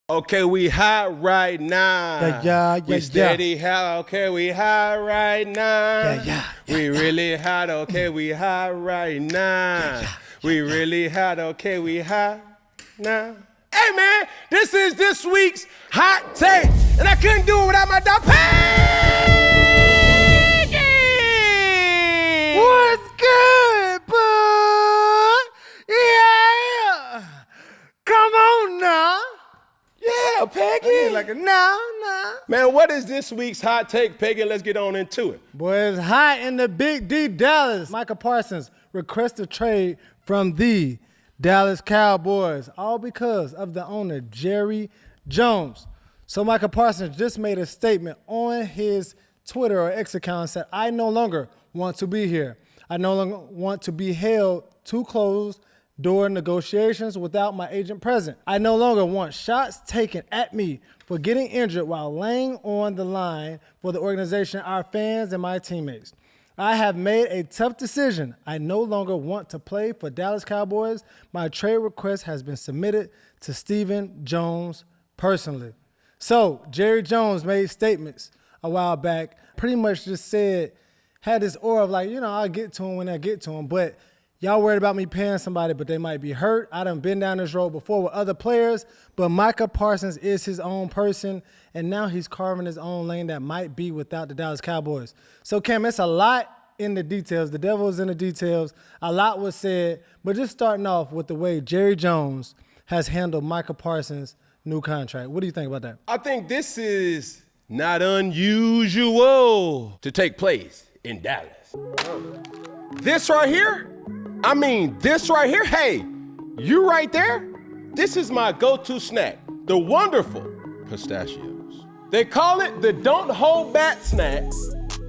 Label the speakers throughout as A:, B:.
A: Okay, we hot right now.
B: Yeah.
A: We steady hot. Okay, we hot right now. We really hot. Okay, we hot right now. We really hot. Okay, we hot now. Hey man, this is this week's hot take, and I couldn't do it without my dog Peggy.
B: What's good, bud? Yeah. Come on now.
A: Yeah, Peggy.
B: Like a nah.
A: Man, what is this week's hot take, Peggy? Let's get on into it.
B: Boy, it's hot in the Big D, Dallas. Micah Parsons requests a trade from the Dallas Cowboys, all because of the owner, Jerry Jones. So Micah Parsons just made a statement on his Twitter or X account and said, I no longer want to be here. I no longer want to be held to closed door negotiations without my agent present. I no longer want shots taken at me for getting injured while laying on the line for the organization, our fans, and my teammates. I have made a tough decision. I no longer want to play for Dallas Cowboys. My trade request has been submitted to Stephen Jones personally. So Jerry Jones made statements a while back, pretty much just had this aura of like, I'll get to him when I get to him, but y'all worried about me paying somebody, but they might be hurt. I done been down this road before with other players, but Micah Parsons is his own person, and now he's carving his own lane that might be without the Dallas Cowboys. So, Cam, it's a lot in the details. The devil is in the details. A lot was said, but just starting off with the way Jerry Jones has handled Micah Parsons' new contract. What do you think about that?
A: I think this is not unusual to take place in Dallas. This right here, hey, you right there, this is my go-to snack, the wonderful pistachios. They call it the don't hold back snack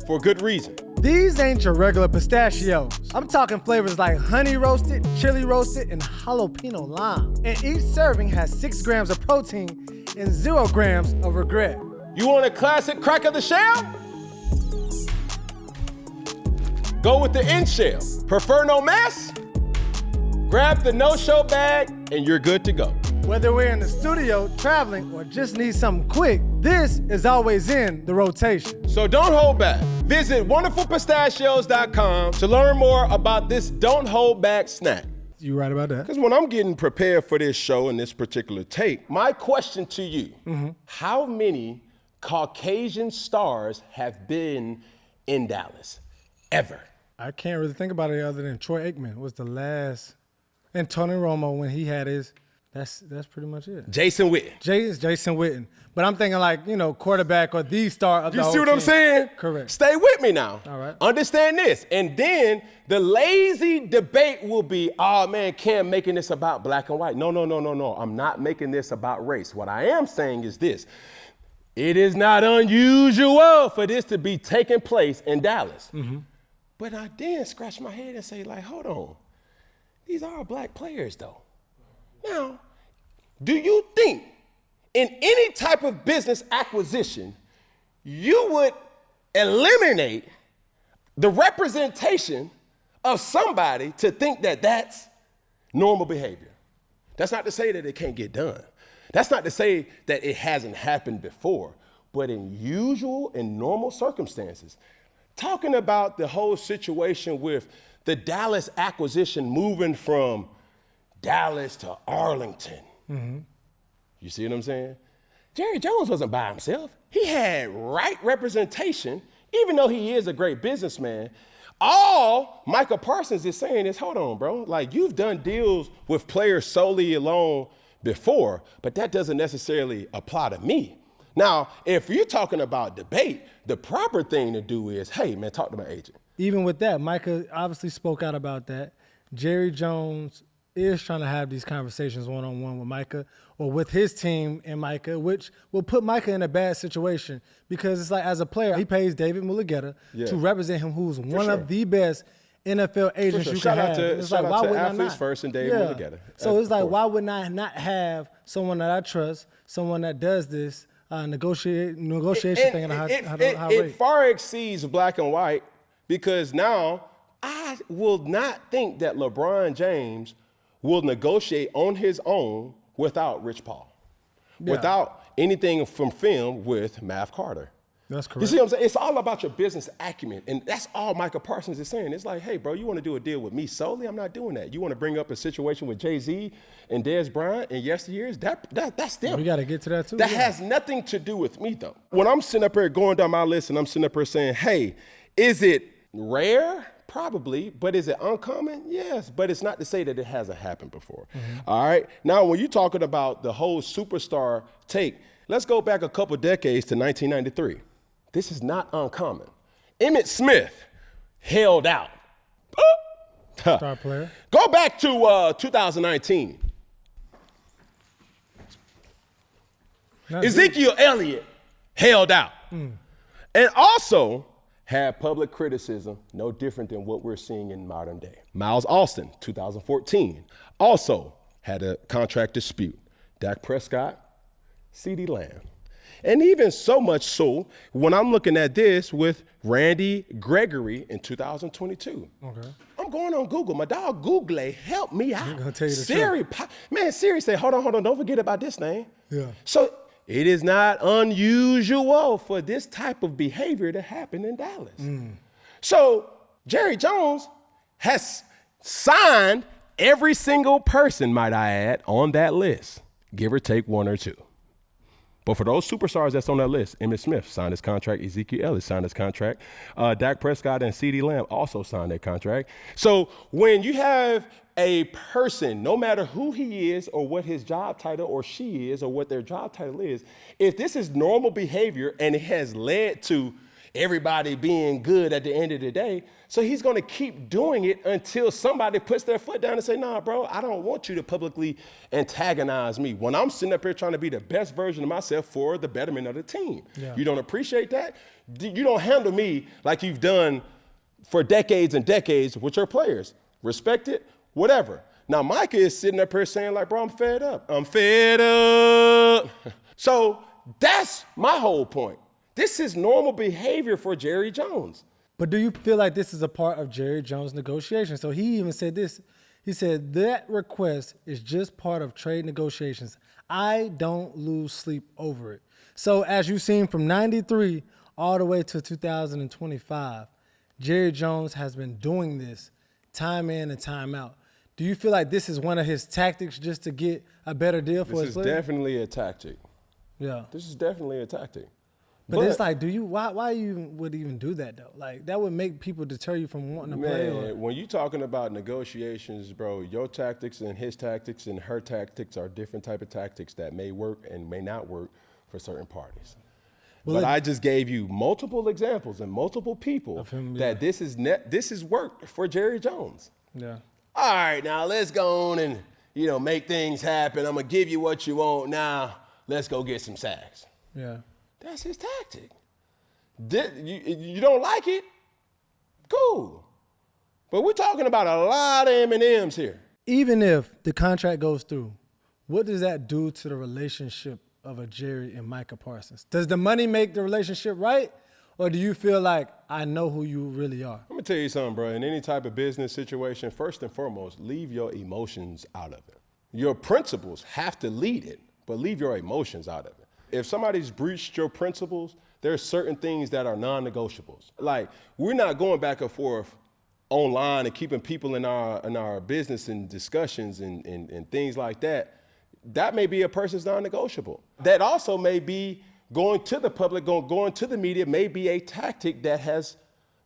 A: for good reason.
B: These ain't your regular pistachios. I'm talking flavors like honey roasted, chili roasted, and jalapeno lime. And each serving has 6 grams of protein and 0 grams of regret.
A: You want a classic crack of the shell? Go with the end shell. Prefer no mess? Grab the no-show bag and you're good to go.
B: Whether we're in the studio, traveling, or just need something quick, this is always in the rotation.
A: So don't hold back. Visit wonderfulpistachios.com to learn more about this don't hold back snack.
B: You right about that.
A: Because when I'm getting prepared for this show and this particular take, my question to you, how many Caucasian stars have been in Dallas ever?
B: I can't really think about it other than Troy Aikman was the last, and Tony Romo when he had his. That's pretty much it.
A: Jason Witten.
B: Jason Witten. But I'm thinking like, quarterback or the star of the whole
A: team. You see what I'm saying?
B: Correct.
A: Stay with me now.
B: All right.
A: Understand this. And then the lazy debate will be, oh man, Cam making this about black and white. No. I'm not making this about race. What I am saying is this. It is not unusual for this to be taking place in Dallas. But I then scratch my head and say, like, hold on. These are black players, though. Now, do you think in any type of business acquisition, you would eliminate the representation of somebody to think that that's normal behavior? That's not to say that it can't get done. That's not to say that it hasn't happened before. But in usual and normal circumstances, talking about the whole situation with the Dallas acquisition moving from Dallas to Arlington. You see what I'm saying? Jerry Jones wasn't by himself. He had right representation, even though he is a great businessman. All Micah Parsons is saying is, hold on, bro. Like, you've done deals with players solely alone before, but that doesn't necessarily apply to me. Now, if you're talking about debate, the proper thing to do is, hey, man, talk to my agent.
B: Even with that, Micah obviously spoke out about that. Jerry Jones is trying to have these conversations one-on-one with Micah or with his team and Micah, which will put Micah in a bad situation because it's like, as a player, he pays David Mulugeta to represent him, who's one of the best NFL agents you can have.
A: Shout out to Athletes First and David Mulugeta.
B: So it's like, why would I not have someone that I trust, someone that does this, negotiation thing at a high rate?
A: It far exceeds black and white because now I will not think that LeBron James will negotiate on his own without Rich Paul. without anything from film with Math Carter.
B: That's correct.
A: You see what I'm saying? It's all about your business acumen. And that's all Micah Parsons is saying. It's like, hey, bro, you want to do a deal with me solely? I'm not doing that. You want to bring up a situation with Jay-Z and Dez Bryant in yesteryears? That's them.
B: We got to get to that too.
A: That has nothing to do with me, though. When I'm sitting up here going down my list and I'm sitting up here saying, hey, is it rare? Probably. But is it uncommon? Yes. But it's not to say that it hasn't happened before. All right? Now, when you're talking about the whole superstar take, let's go back a couple decades to 1993. This is not uncommon. Emmitt Smith held out.
B: Star player.
A: Go back to 2019. Ezekiel Elliott held out. And also had public criticism, no different than what we're seeing in modern day. Miles Austin, 2014, also had a contract dispute. Dak Prescott, CeeDee Lamb. And even so much so, when I'm looking at this with Randy Gregory in 2022.
B: Okay.
A: I'm going on Google. My dog Google help me out.
B: I'm gonna tell you the
A: Siri, man, Siri say, hold on, don't forget about this name.
B: Yeah.
A: So it is not unusual for this type of behavior to happen in Dallas. So Jerry Jones has signed every single person, might I add, on that list, give or take one or two. But for those superstars that's on that list, Emmitt Smith signed his contract, Ezekiel Elliott signed his contract, Dak Prescott and CeeDee Lamb also signed their contract. So when you have a person, no matter who he is or what his job title or she is or what their job title is, if this is normal behavior and it has led to everybody being good at the end of the day, so he's going to keep doing it until somebody puts their foot down and say, nah, bro, I don't want you to publicly antagonize me when I'm sitting up here trying to be the best version of myself for the betterment of the team.
B: Yeah.
A: You don't appreciate that? You don't handle me like you've done for decades and decades with your players. Respect it, whatever. Now, Micah is sitting up here saying like, bro, I'm fed up. I'm fed up. So that's my whole point. This is normal behavior for Jerry Jones.
B: But do you feel like this is a part of Jerry Jones' negotiation? So he even said this. He said that request is just part of trade negotiations. I don't lose sleep over it. So as you've seen from 93 all the way to 2025, Jerry Jones has been doing this time in and time out. Do you feel like this is one of his tactics just to get a better deal for his players?
A: This is definitely a tactic.
B: Yeah.
A: This is definitely a tactic.
B: But it's like, why you would even do that though? Like that would make people deter you from wanting to play.
A: Man, when you're talking about negotiations, bro, your tactics and his tactics and her tactics are different type of tactics that may work and may not work for certain parties. But I just gave you multiple examples and multiple people that this is worked for Jerry Jones.
B: Yeah.
A: All right, now let's go on and make things happen. I'm gonna give you what you want. Now let's go get some sacks.
B: Yeah.
A: That's his tactic. You don't like it? Cool. But we're talking about a lot of M&Ms here.
B: Even if the contract goes through, what does that do to the relationship of a Jerry and Micah Parsons? Does the money make the relationship right? Or do you feel like, I know who you really are?
A: I'm going to tell you something, bro. In any type of business situation, first and foremost, leave your emotions out of it. Your principles have to lead it, but leave your emotions out of it. If somebody's breached your principles, there's certain things that are non-negotiables. Like, we're not going back and forth online and keeping people in our business and discussions and things like that. That may be a person's non-negotiable. That also may be going to the public, going to the media, may be a tactic that has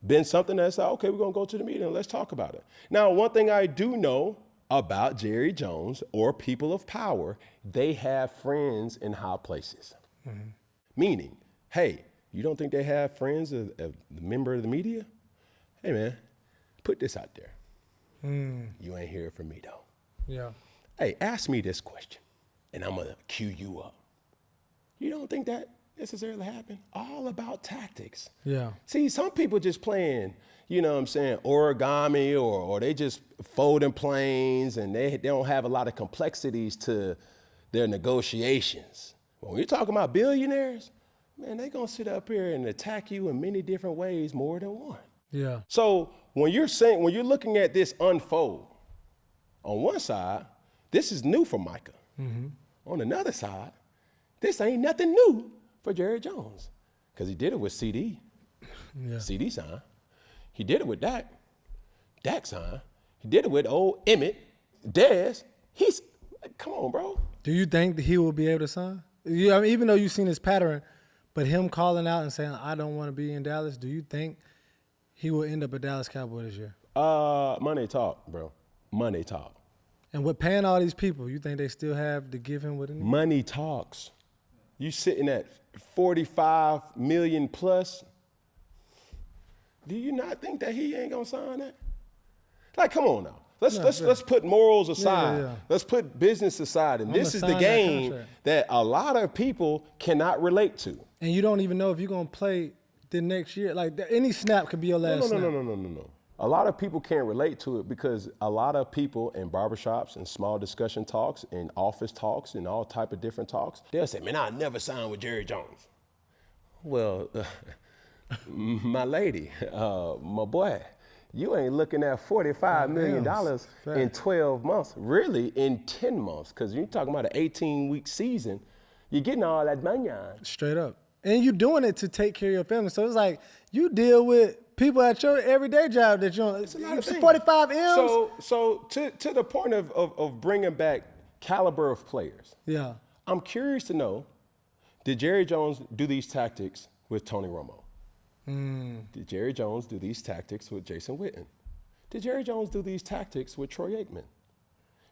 A: been something that's like, okay, we're going to go to the media and let's talk about it. Now, one thing I do know about Jerry Jones or people of power, they have friends in high places. Mm-hmm. Meaning, hey, you don't think they have friends as a member of the media? Hey, man, put this out there. You ain't hear it from me, though.
B: Yeah.
A: Hey, ask me this question, and I'm going to cue you up. You don't think that necessarily happened? All about tactics.
B: Yeah.
A: See, some people just playing, origami or they just folding planes and they don't have a lot of complexities to their negotiations. When you're talking about billionaires, man, they're going to sit up here and attack you in many different ways, more than one.
B: Yeah.
A: So when you're looking at this unfold, on one side, this is new for Micah. Mm-hmm. On another side, This ain't nothing new for Jerry Jones. Because he did it with CD.
B: Yeah.
A: CD signed. He did it with Dak. Dak signed. He did it with old Emmett. Dez. Come on, bro.
B: Do you think that he will be able to sign? I mean, even though you've seen his pattern, but him calling out and saying, I don't want to be in Dallas, do you think he will end up a Dallas Cowboy this year?
A: Money talk, bro. Money talk.
B: And with paying all these people, you think they still have to give him what he needs?
A: Money talks. You sitting at 45 million plus. Do you not think that he ain't gonna sign that? Like, come on now. Let's put morals aside.
B: Yeah.
A: Let's put business aside. And this is the game that a lot of people cannot relate to.
B: And you don't even know if you're gonna play the next year. Like any snap could be your last snap.
A: No. A lot of people can't relate to it because a lot of people in barbershops and small discussion talks and office talks and all type of different talks, they'll say, man, I'll never sign with Jerry Jones. Well, my lady, my boy, you ain't looking at $45 million in 12 months, really in 10 months, because you're talking about an 18-week season, you're getting all that money on.
B: Straight up. And you're doing it to take care of your family. So it's like you deal with people at your everyday job that you don't. It's 45 M's.
A: So to the point of bringing back caliber of players.
B: Yeah.
A: I'm curious to know, did Jerry Jones do these tactics with Tony Romo? Did Jerry Jones do these tactics with Jason Witten? Did Jerry Jones do these tactics with Troy Aikman?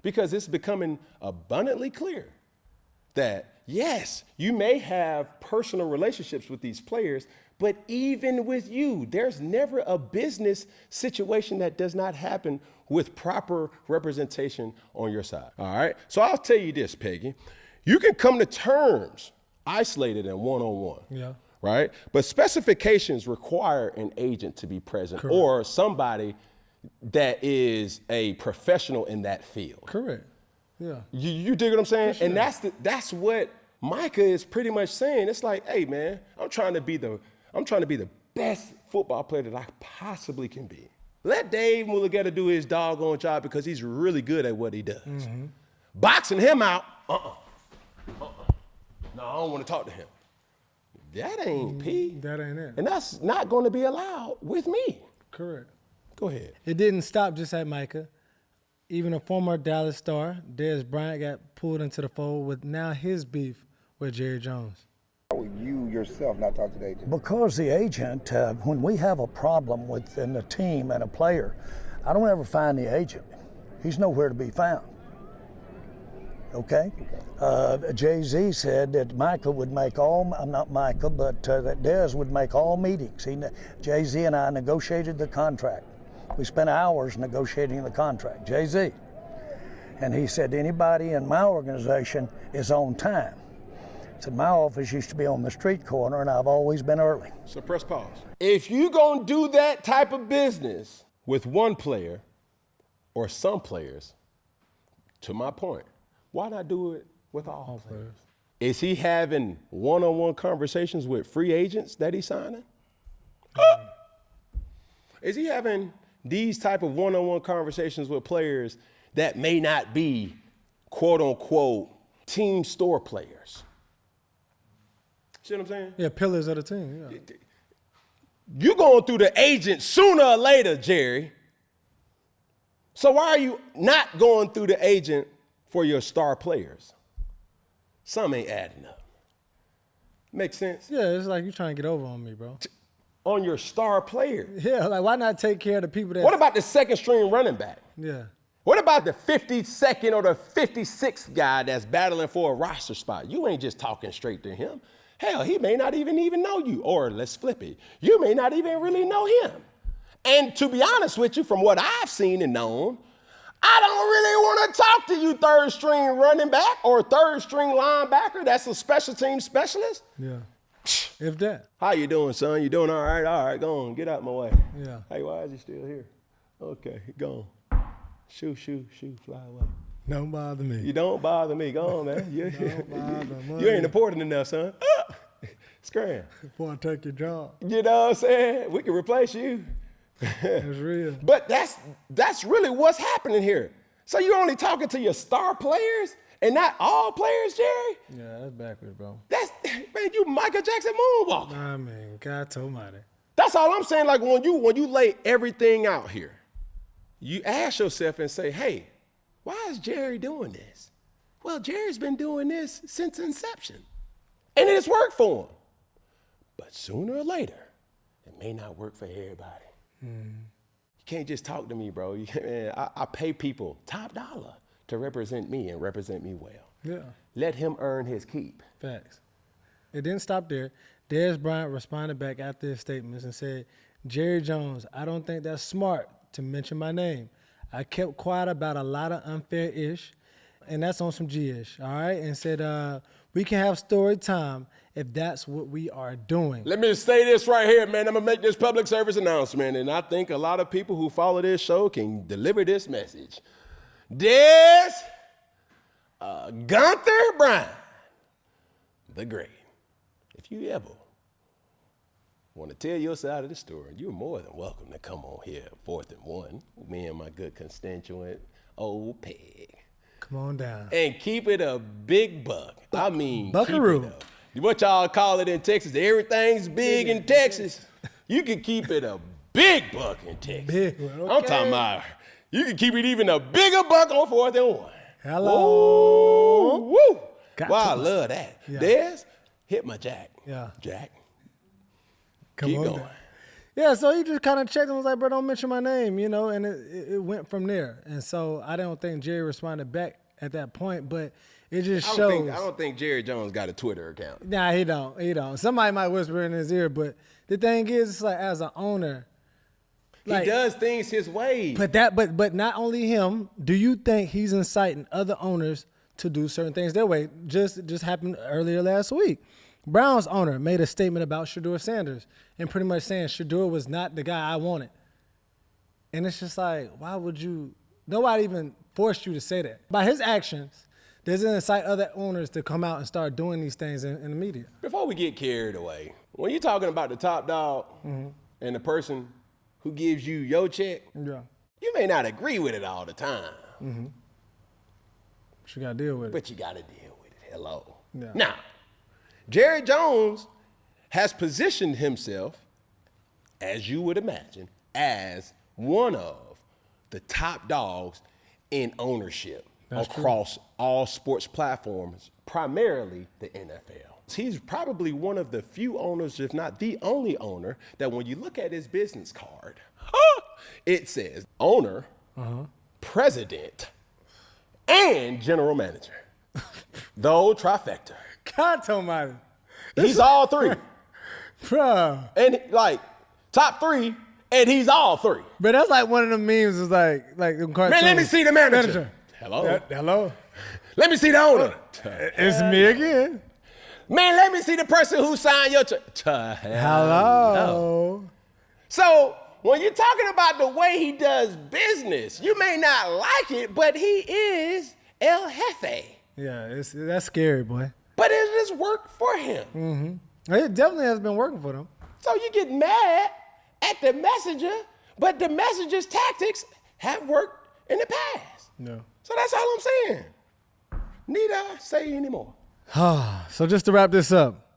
A: Because it's becoming abundantly clear that, yes, you may have personal relationships with these players, but even with you, there's never a business situation that does not happen with proper representation on your side. All right? So I'll tell you this, Peggy. You can come to terms isolated and one-on-one.
B: Yeah.
A: Right? But specifications require an agent to be present. Correct. Or somebody that is a professional in that field.
B: Correct. Yeah.
A: You dig what I'm saying?
B: Sure.
A: And that's what Micah is pretty much saying. It's like, hey man, I'm trying to be the best football player that I possibly can be. Let Dave Mulligetta do his doggone job because he's really good at what he does. Mm-hmm. Boxing him out, no, I don't want to talk to him. That ain't P.
B: That ain't it.
A: And that's not going to be allowed with me.
B: Correct.
A: Go ahead.
B: It didn't stop just at Micah. Even a former Dallas star, Dez Bryant, got pulled into the fold with now his beef with Jerry Jones.
C: How would you yourself not talk to the agent?
D: Because the agent, when we have a problem within the team and a player, I don't ever find the agent. He's nowhere to be found. Okay? Jay-Z said that Micah would make all, not Micah, but that Dez would make all meetings. Jay-Z and I negotiated the contract. We spent hours negotiating the contract, Jay-Z. And he said, anybody in my organization is on time. He said, my office used to be on the street corner, and I've always been early.
A: So press pause. If you gonna do that type of business with one player or some players, to my point, why not do it with all players? Is he having one-on-one conversations with free agents that he's signing? Is he having these type of one-on-one conversations with players that may not be, quote-unquote, team store players? See what I'm saying?
B: Yeah, pillars of the team, yeah.
A: You're going through the agent sooner or later, Jerry. So why are you not going through the agent for your star players? Some ain't adding up. Make sense?
B: Yeah, it's like you trying to get over on me, bro.
A: On your star players.
B: Yeah, like why not take care of the people that...
A: What about the second string running back?
B: Yeah.
A: What about the 52nd or the 56th guy that's battling for a roster spot? You ain't just talking straight to him. Hell, he may not even know you. Or let's flip it. You may not even really know him. And to be honest with you, from what I've seen and known, I don't really want to talk to you third string running back or third string linebacker that's a special team specialist.
B: Yeah. If that.
A: How you doing, son? You doing all right? All right, go on. Get out my way.
B: Yeah.
A: Hey, why is he still here? Okay, go on. Shoo, fly away.
B: Don't bother me.
A: You don't bother me. Go on, man.
B: Don't bother me.
A: You ain't important enough, son. Scram.
B: Before I take your job.
A: You know what I'm saying? We can replace you.
B: That's real.
A: But that's really what's happening here. So you're only talking to your star players And not all players, Jerry.
B: Yeah, that's backwards, bro.
A: That's, man, you Michael Jackson moonwalker.
B: I mean, God almighty.
A: That's all I'm saying. Like when you lay everything out here, you ask yourself and say, hey, why is Jerry doing this? Well, Jerry's been doing this since inception. And it has worked for him. But sooner or later, it may not work for everybody. You can't just talk to me, bro. Man, I pay people top dollar to represent me and represent me well.
B: Yeah.
A: Let him earn his keep.
B: Facts. It didn't stop there. Dez Bryant responded back after his statements and said, Jerry Jones, I don't think that's smart to mention my name. I kept quiet about a lot of unfair-ish, and that's on some G-ish, all right? And said, we can have story time if that's what we are doing.
A: Let me say this right here, man. I'm going to make this public service announcement, and I think a lot of people who follow this show can deliver this message. Dez Gunther Bryant, the great. If you ever want to tell your side of the story, you're more than welcome to come on here, 4th and 1, with me and my good constituent, old Peg.
B: Come on down.
A: And keep it a big buck. I mean,
B: Buckaroo.
A: Keep it a, what y'all call it in Texas, everything's big in Texas. You can keep it a big buck in Texas.
B: Big one, okay.
A: I'm talking about, you can keep it even a bigger buck on 4th and 1.
B: Hello.
A: Woo! Woo!
B: Got
A: Wow, I
B: to.
A: love that.
B: Yeah.
A: Dez, hit my jack.
B: Yeah.
A: Jack.
B: Come
A: Keep
B: on
A: going.
B: down. Yeah, so he just kind of checked and was like, bro, don't mention my name, you know, and it went from there. And so I don't think Jerry responded back at that point, but it just shows.
A: I don't think Jerry Jones got a Twitter account.
B: Nah, he don't. Somebody might whisper in his ear, but the thing is, it's like as an owner, like,
A: he does things his way.
B: but not only him. Do you think he's inciting other owners to do certain things their way? Just happened earlier last week. Browns owner made a statement about Shedeur Sanders and pretty much saying Shedeur was not the guy I wanted. And it's just like, why would you? Nobody even forced you to say that. By his actions, does it incite other owners to come out and start doing these things in the media?
A: Before we get carried away, when you're talking about the top dog and the person who gives you your check,
B: Yeah.
A: you may not agree with it all the time,
B: But you got to deal with it.
A: but you got to deal with it. Hello.
B: Yeah.
A: Now, Jerry Jones has positioned himself, as you would imagine, as one of the top dogs in ownership across all sports platforms, primarily the NFL. He's probably one of the few owners, if not the only owner, that when you look at his business card, it says owner, president, and general manager. The old trifecta.
B: God almighty.
A: He's all three.
B: Bro.
A: And like top three, and he's all three.
B: But that's like one of the memes is like them cartoons.
A: Man, let me see the manager. Hello.
B: Hello.
A: Let me see the owner.
B: It's me again.
A: Man, let me see the person who signed your check.
B: Hello.
A: So when you're talking about the way he does business, you may not like it, but he is El Jefe.
B: Yeah, that's scary, boy.
A: But it just worked for him.
B: It definitely has been working for them.
A: So you get mad at the messenger, but the messenger's tactics have worked in the past.
B: No.
A: So that's all I'm saying. Need I say anymore?
B: So just to wrap this up,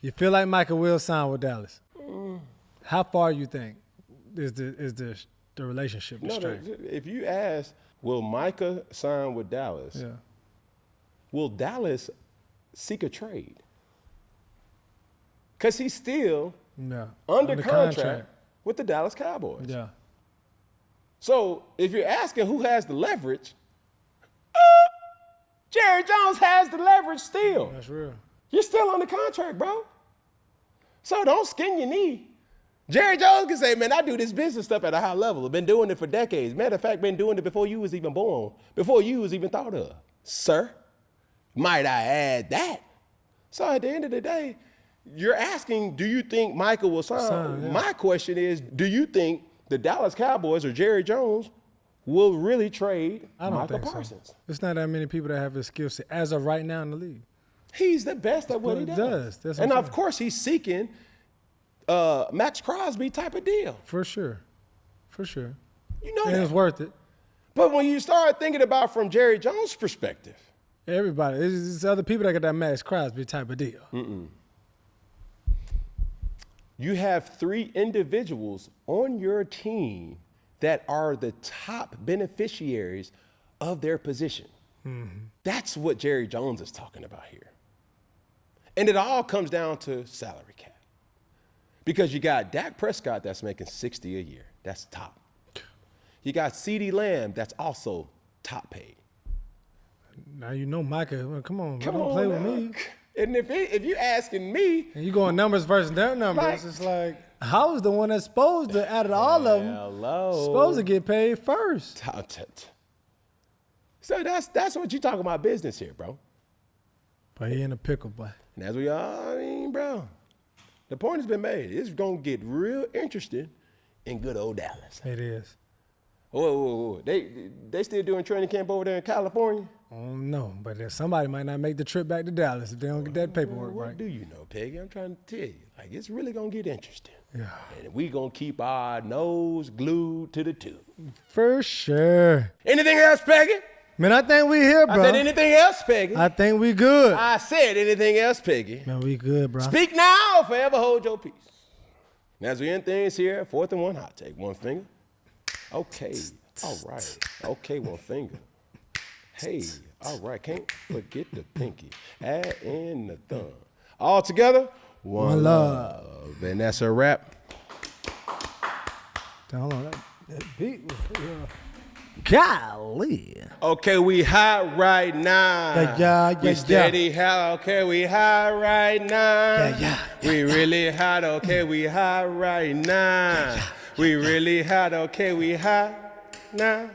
B: you feel like Micah will sign with Dallas. How far you think is the relationship straight?
A: If you ask, will Micah sign with Dallas?
B: Yeah.
A: Will Dallas seek a trade? Because he's still
B: Yeah.
A: under contract with the Dallas Cowboys.
B: Yeah.
A: So if you're asking who has the leverage, Jerry Jones has the leverage still.
B: That's real.
A: You're still under contract, bro. So don't skin your knee. Jerry Jones can say, man, I do this business stuff at a high level. I've been doing it for decades. Matter of fact, been doing it before you was even born, before you was even thought of. Sir, might I add that? So at the end of the day, you're asking, do you think Michael will sign?
B: Yeah.
A: My question is, do you think the Dallas Cowboys or Jerry Jones will really trade
B: I don't
A: Micah
B: think
A: Parsons?
B: so. It's not that many people that have his skill set as of right now in the league.
A: He's the best at what he does.
B: That's what
A: And
B: I'm
A: of
B: saying.
A: course, he's seeking Max Crosby type of deal.
B: For sure. For sure.
A: You know
B: And
A: that.
B: it's worth it.
A: But when you start thinking about from Jerry Jones' perspective,
B: Everybody. It's other people that got that Max Crosby type of deal.
A: You have 3 individuals on your team that are the top beneficiaries of their position. That's what Jerry Jones is talking about here. And it all comes down to salary cap. Because you got Dak Prescott that's making $60 a year. That's top. You got CeeDee Lamb that's also top paid.
B: Now you know Micah. Well, come on, don't play with me.
A: And if you asking me,
B: and you going numbers versus their numbers, it's like I was the one that's supposed to, out of all of them, supposed to get paid first.
A: So that's what you talking about business here, bro.
B: But he in a pickle, boy.
A: And as we all, I mean, bro, the point has been made. It's gonna get real interesting in good old Dallas.
B: It is.
A: Whoa. They still doing training camp over there in California?
B: Oh no, but somebody might not make the trip back to Dallas if they don't get that paperwork right.
A: What do you know, Peggy? I'm trying to tell you. Like, it's really gonna get interesting.
B: Yeah.
A: And we gonna keep our nose glued to the tube.
B: For sure.
A: Anything else, Peggy?
B: Man, I think we here, bro.
A: I said anything else, Peggy?
B: I think we good.
A: I said anything else, Peggy?
B: Man, we good, bro.
A: Speak now, forever hold your peace. And as we end things here, 4th and 1 hot take. One finger. Okay. All right. Okay, one finger. Hey, all right. Can't forget the pinky. Add in the thumb. All together, one love. And that's a wrap.
B: Hold on. That beat was golly.
A: Okay, we hot right now.
B: Yeah.
A: We steady hot. Okay, we hot right now.
B: Yeah.
A: We really hot. Okay, we hot right now. We really hot. Okay, we hot now.